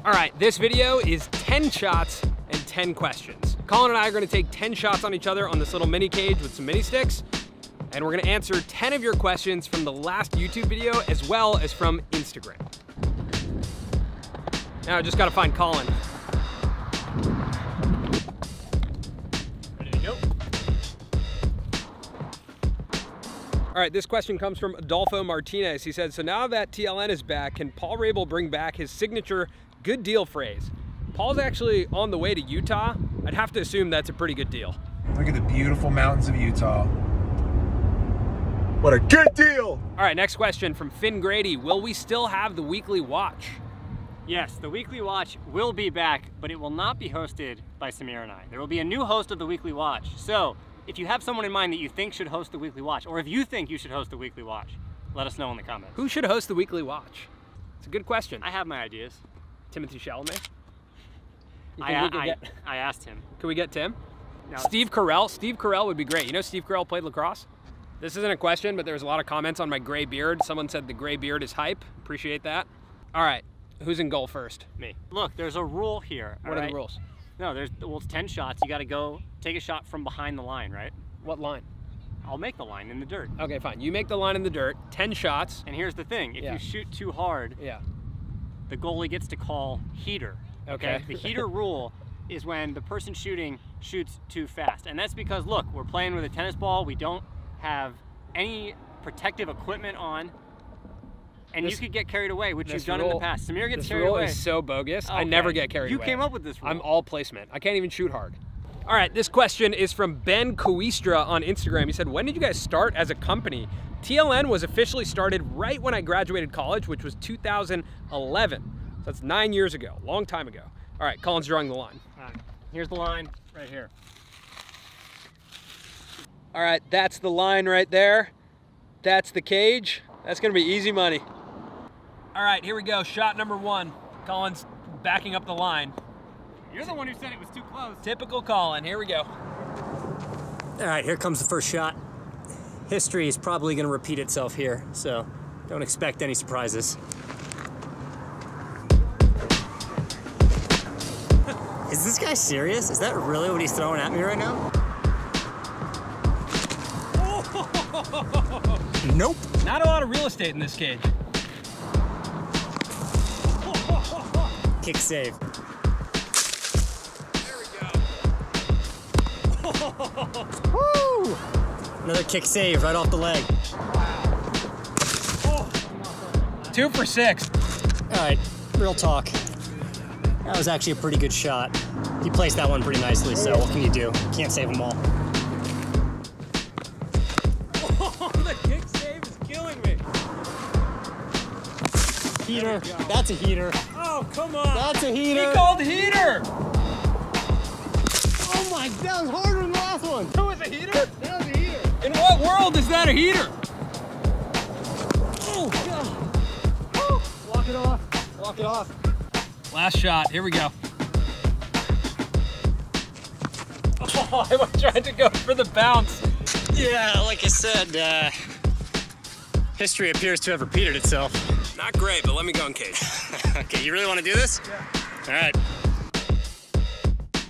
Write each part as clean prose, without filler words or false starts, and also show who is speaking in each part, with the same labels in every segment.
Speaker 1: All right, this video is 10 shots and 10 questions. Colin and I are gonna take 10 shots on each other on this little mini cage with some mini sticks, and we're gonna answer 10 of your questions from the last YouTube video as well as from Instagram. Now I just gotta find Colin.
Speaker 2: Ready to go?
Speaker 1: All right, this question comes from Adolfo Martinez. He said, so now that TLN is back, can Paul Rabel bring back his signature good deal phrase? Paul's actually on the way to Utah. I'd have to assume that's a pretty good deal.
Speaker 3: Look at the beautiful mountains of Utah. What a good deal!
Speaker 1: All right, next question from Finn Grady. Will we still have the weekly watch?
Speaker 2: Yes, the Weekly Watch will be back, but it will not be hosted by Samir and I. There will be a new host of the Weekly Watch. So, if you have someone in mind that you think should host the Weekly Watch, or if you think you should host the Weekly Watch, let us know in the comments.
Speaker 1: Who should host the Weekly Watch? It's a good question.
Speaker 2: I have my ideas.
Speaker 1: Timothy Chalamet?
Speaker 2: I asked him.
Speaker 1: Can we get Tim?
Speaker 2: No.
Speaker 1: Steve Carell? Steve Carell would be great. You know Steve Carell played lacrosse? This isn't a question, but there was a lot of comments on my gray beard. Someone said the gray beard is hype. Appreciate that. All right, who's in goal first?
Speaker 2: Me. Look, there's a rule here.
Speaker 1: What are the rules?
Speaker 2: No, it's 10 shots. You gotta go take a shot from behind the line, right?
Speaker 1: What line?
Speaker 2: I'll make the line in the dirt.
Speaker 1: Okay, fine. You make the line in the dirt, 10 shots.
Speaker 2: And here's the thing, if you shoot too hard, the goalie gets to call heater.
Speaker 1: Okay.
Speaker 2: The heater rule is when the person shooting shoots too fast. And that's because, look, we're playing with a tennis ball. We don't have any protective equipment on. And you could get carried away, which you've done in the past. Samir gets carried away.
Speaker 1: This rule is so bogus. Okay. I never get carried away.
Speaker 2: You came up with this rule.
Speaker 1: I'm all placement. I can't even shoot hard. All right, this question is from benkooistra on Instagram. He said, when did you guys start as a company? TLN was officially started right when I graduated college, which was 2011. So that's 9 years ago, long time ago. All right, Colin's drawing the line.
Speaker 2: All right, here's the line right here.
Speaker 1: All right, that's the line right there. That's the cage. That's gonna be easy money. All right, here we go, shot number one. Colin's backing up the line.
Speaker 2: You're the one who said it was too close.
Speaker 1: Typical Colin, here we go.
Speaker 2: All right, here comes the first shot. History is probably gonna repeat itself here, so don't expect any surprises. Is this guy serious? Is that really what he's throwing at me right now? Nope.
Speaker 1: Not a lot of real estate in this cage.
Speaker 2: Kick save.
Speaker 1: There we go.
Speaker 2: Woo! Another kick save right off the leg.
Speaker 1: Wow. 2 for 6.
Speaker 2: All right, real talk. That was actually a pretty good shot. He placed that one pretty nicely, so what can you do? Can't save them all.
Speaker 1: The kick save is killing me.
Speaker 2: Heater. That's a heater.
Speaker 1: Oh, come on.
Speaker 2: That's a heater.
Speaker 1: He called heater.
Speaker 2: Oh my, that was harder than the last one.
Speaker 1: That was a heater?
Speaker 2: That was a heater.
Speaker 1: In what world is that a heater?
Speaker 2: Oh, God. Oh, walk it off. Walk it off.
Speaker 1: Last shot, here we go. Oh, I tried to go for the bounce.
Speaker 2: Yeah, like I said, history appears to have repeated itself.
Speaker 1: Not great, but let me go in cage.
Speaker 2: Okay, you really want to do this?
Speaker 1: Yeah.
Speaker 2: All right.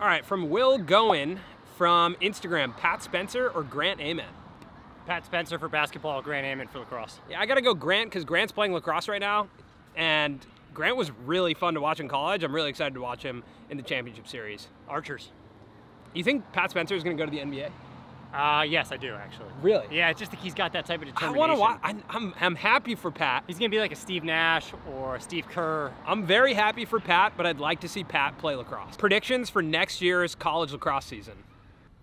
Speaker 1: All right, from Will Goen from Instagram, Pat Spencer or Grant Amen?
Speaker 2: Pat Spencer for basketball, Grant Amen for lacrosse.
Speaker 1: Yeah, I gotta go Grant because Grant's playing lacrosse right now, and Grant was really fun to watch in college. I'm really excited to watch him in the championship series.
Speaker 2: Archers.
Speaker 1: You think Pat Spencer is gonna go to the NBA?
Speaker 2: Yes, I do actually.
Speaker 1: Really?
Speaker 2: Yeah, I just think he's got that type of determination.
Speaker 1: I want to watch. I'm happy for Pat.
Speaker 2: He's gonna be like a Steve Nash or a Steve Kerr.
Speaker 1: I'm very happy for Pat, but I'd like to see Pat play lacrosse. Predictions for next year's college lacrosse season.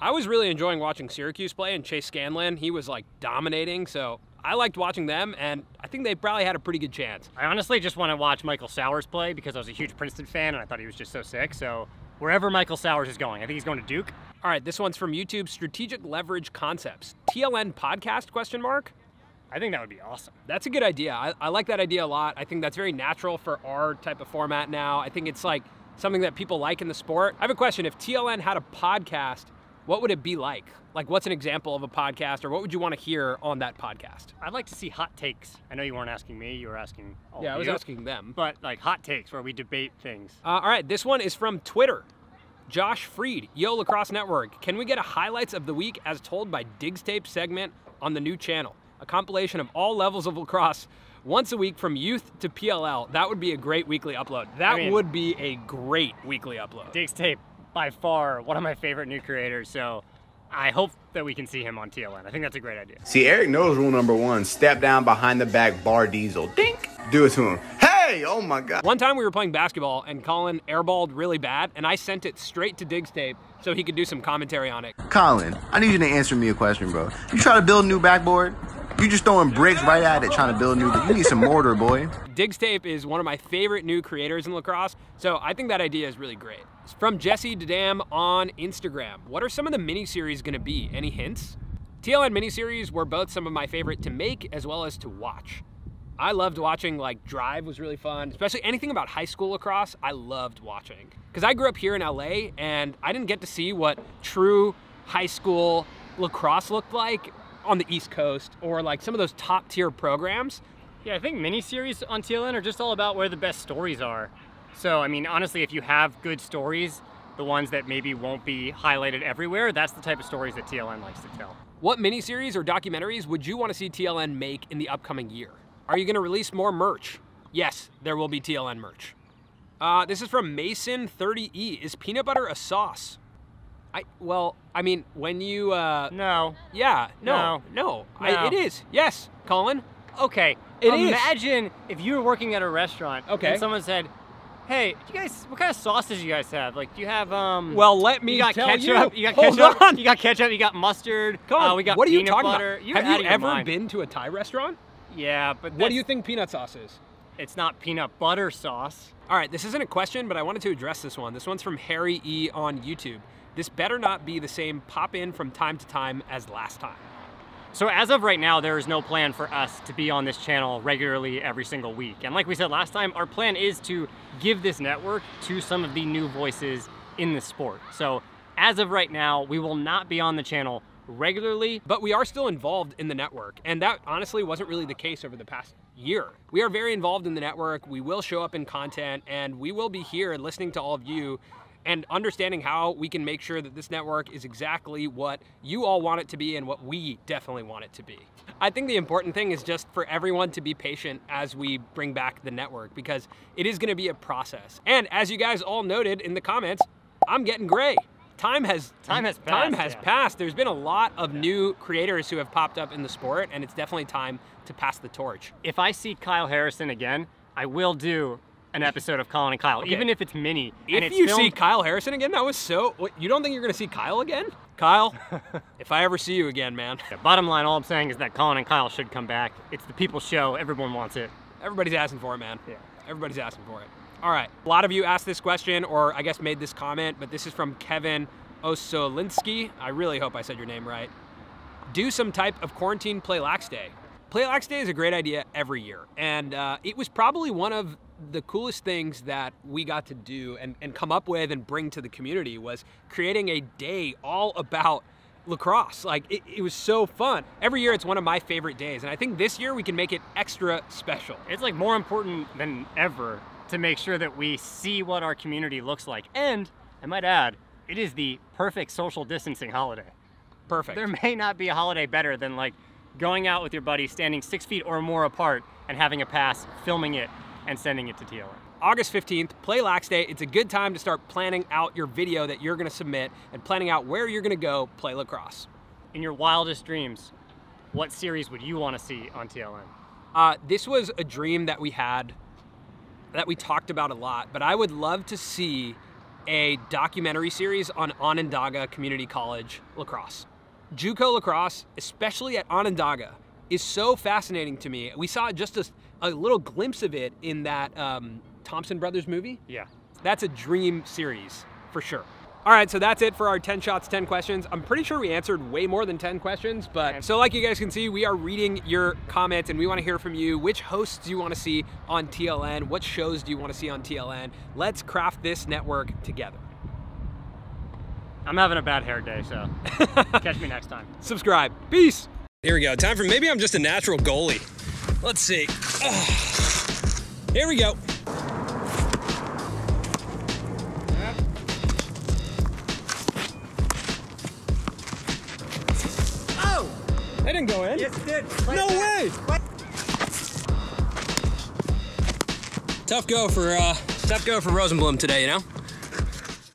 Speaker 1: I was really enjoying watching Syracuse play, and Chase Scanlan, he was like dominating, so I liked watching them, and I think they probably had a pretty good chance.
Speaker 2: I honestly just want to watch Michael Sowers play because I was a huge Princeton fan and I thought he was just so sick. So wherever Michael Sowers is going, I think he's going to Duke.
Speaker 1: All right, this one's from YouTube, Strategic Leverage Concepts. TLN podcast, question mark?
Speaker 2: I think that would be awesome.
Speaker 1: That's a good idea. I like that idea a lot. I think that's very natural for our type of format now. I think it's like something that people like in the sport. I have a question. If TLN had a podcast, what would it be like? Like, what's an example of a podcast, or what would you want to hear on that podcast?
Speaker 2: I'd like to see hot takes. I know you weren't asking me, you were asking all
Speaker 1: Yeah,
Speaker 2: of
Speaker 1: I was
Speaker 2: you.
Speaker 1: asking them.
Speaker 2: But like hot takes where we debate things.
Speaker 1: All right, this one is from Twitter. Josh Freed, Yo Lacrosse Network. Can we get a highlights of the week as told by Diggs Tape segment on the new channel? A compilation of all levels of lacrosse once a week from youth to PLL. That would be a great weekly upload. That would be a great weekly upload.
Speaker 2: Diggs Tape, by far, one of my favorite new creators, so I hope that we can see him on TLN. I think that's a great idea.
Speaker 4: See, Eric knows rule number 1. Step down behind the back, bar diesel. Dink! Do it to him. Hey! Oh my God.
Speaker 1: One time we were playing basketball and Colin airballed really bad, and I sent it straight to Diggs Tape so he could do some commentary on it.
Speaker 4: Colin, I need you to answer me a question, bro. You try to build a new backboard? You just throwing bricks right at it trying to build a new... You need some mortar, boy.
Speaker 1: Diggs Tape is one of my favorite new creators in lacrosse, so I think that idea is really great. It's from jessedadam on Instagram. What are some of the miniseries going to be? Any hints? TLN miniseries were both some of my favorite to make as well as to watch. I loved watching, like, Drive was really fun, especially anything about high school lacrosse, I loved watching. Because I grew up here in LA, and I didn't get to see what true high school lacrosse looked like on the East Coast, or like some of those top tier programs.
Speaker 2: Yeah, I think miniseries on TLN are just all about where the best stories are. So, I mean, honestly, if you have good stories, the ones that maybe won't be highlighted everywhere, that's the type of stories that TLN likes to tell.
Speaker 1: What miniseries or documentaries would you want to see TLN make in the upcoming year? Are you going to release more merch? Yes, there will be TLN merch. This is from Mason30E. Is peanut butter a sauce? Well, I mean, when you,
Speaker 2: No.
Speaker 1: Yeah, no. It is. Yes, Colin.
Speaker 2: Okay, imagine if you were working at a restaurant and someone said, hey, what kind of sauces do you guys have? Like, do you have,
Speaker 1: Well, let me tell
Speaker 2: ketchup,
Speaker 1: you.
Speaker 2: you got ketchup, you got ketchup, you got mustard,
Speaker 1: Colin,
Speaker 2: we got
Speaker 1: what are you
Speaker 2: peanut
Speaker 1: talking
Speaker 2: butter.
Speaker 1: about?
Speaker 2: You're
Speaker 1: Have you ever been to a Thai restaurant?
Speaker 2: Yeah, but
Speaker 1: What do you think peanut sauce is?
Speaker 2: It's not peanut butter sauce.
Speaker 1: All right, this isn't a question, but I wanted to address this one. This one's from Harry E on YouTube. This better not be the same pop in from time to time as last time.
Speaker 2: So as of right now, there is no plan for us to be on this channel regularly every single week. And like we said last time, our plan is to give this network to some of the new voices in the sport. So as of right now, we will not be on the channel regularly.
Speaker 1: But we are still involved in the network, and that honestly wasn't really the case over the past year. We are very involved in the network, we will show up in content, and we will be here listening to all of you and understanding how we can make sure that this network is exactly what you all want it to be and what we definitely want it to be. I think the important thing is just for everyone to be patient as we bring back the network, because it is going to be a process. And as you guys all noted in the comments, I'm getting gray. Time has passed. There's been a lot of new creators who have popped up in the sport, and it's definitely time to pass the torch.
Speaker 2: If I see Kyle Harrison again, I will do an episode of Colin and Kyle, even if it's mini.
Speaker 1: If you see Kyle Harrison again, that was so... You don't think you're going to see Kyle again? Kyle, if I ever see you again, man.
Speaker 2: Yeah, bottom line, all I'm saying is that Colin and Kyle should come back. It's the people's show. Everyone wants it.
Speaker 1: Everybody's asking for it, man.
Speaker 2: Yeah.
Speaker 1: Everybody's asking for it. All right. A lot of you asked this question, or I guess made this comment, but this is from Kevin Osolinsky. I really hope I said your name right. Do some type of quarantine Play Lax Day. Play Lax Day is a great idea every year, and it was probably one of the coolest things that we got to do and come up with and bring to the community was creating a day all about lacrosse. Like, it was so fun. Every year it's one of my favorite days, and I think this year we can make it extra special.
Speaker 2: It's like more important than ever to make sure that we see what our community looks like. And I might add, it is the perfect social distancing holiday.
Speaker 1: Perfect.
Speaker 2: There may not be a holiday better than like going out with your buddy, standing 6 feet or more apart and having a pass, filming it, and sending it to TLN.
Speaker 1: August 15th, Play Lax Day. It's a good time to start planning out your video that you're gonna submit and planning out where you're gonna go play lacrosse.
Speaker 2: In your wildest dreams, what series would you want to see on TLN?
Speaker 1: This was a dream that we had, that we talked about a lot, but I would love to see a documentary series on Onondaga Community College lacrosse. JUCO lacrosse, especially at Onondaga, is so fascinating to me. We saw just a little glimpse of it in that Thompson Brothers movie.
Speaker 2: Yeah.
Speaker 1: That's a dream series, for sure. All right, so that's it for our 10 shots, 10 questions. I'm pretty sure we answered way more than 10 questions, but so like you guys can see, we are reading your comments and we want to hear from you. Which hosts do you want to see on TLN? What shows do you want to see on TLN? Let's craft this network together.
Speaker 2: I'm having a bad hair day, so catch me next time.
Speaker 1: Subscribe. Peace. Here we go. Time for, maybe I'm just a natural goalie. Let's see. Here we go. Oh! That didn't go in.
Speaker 2: Yes, it did.
Speaker 1: No way! Tough go for Rosenblum today, you know?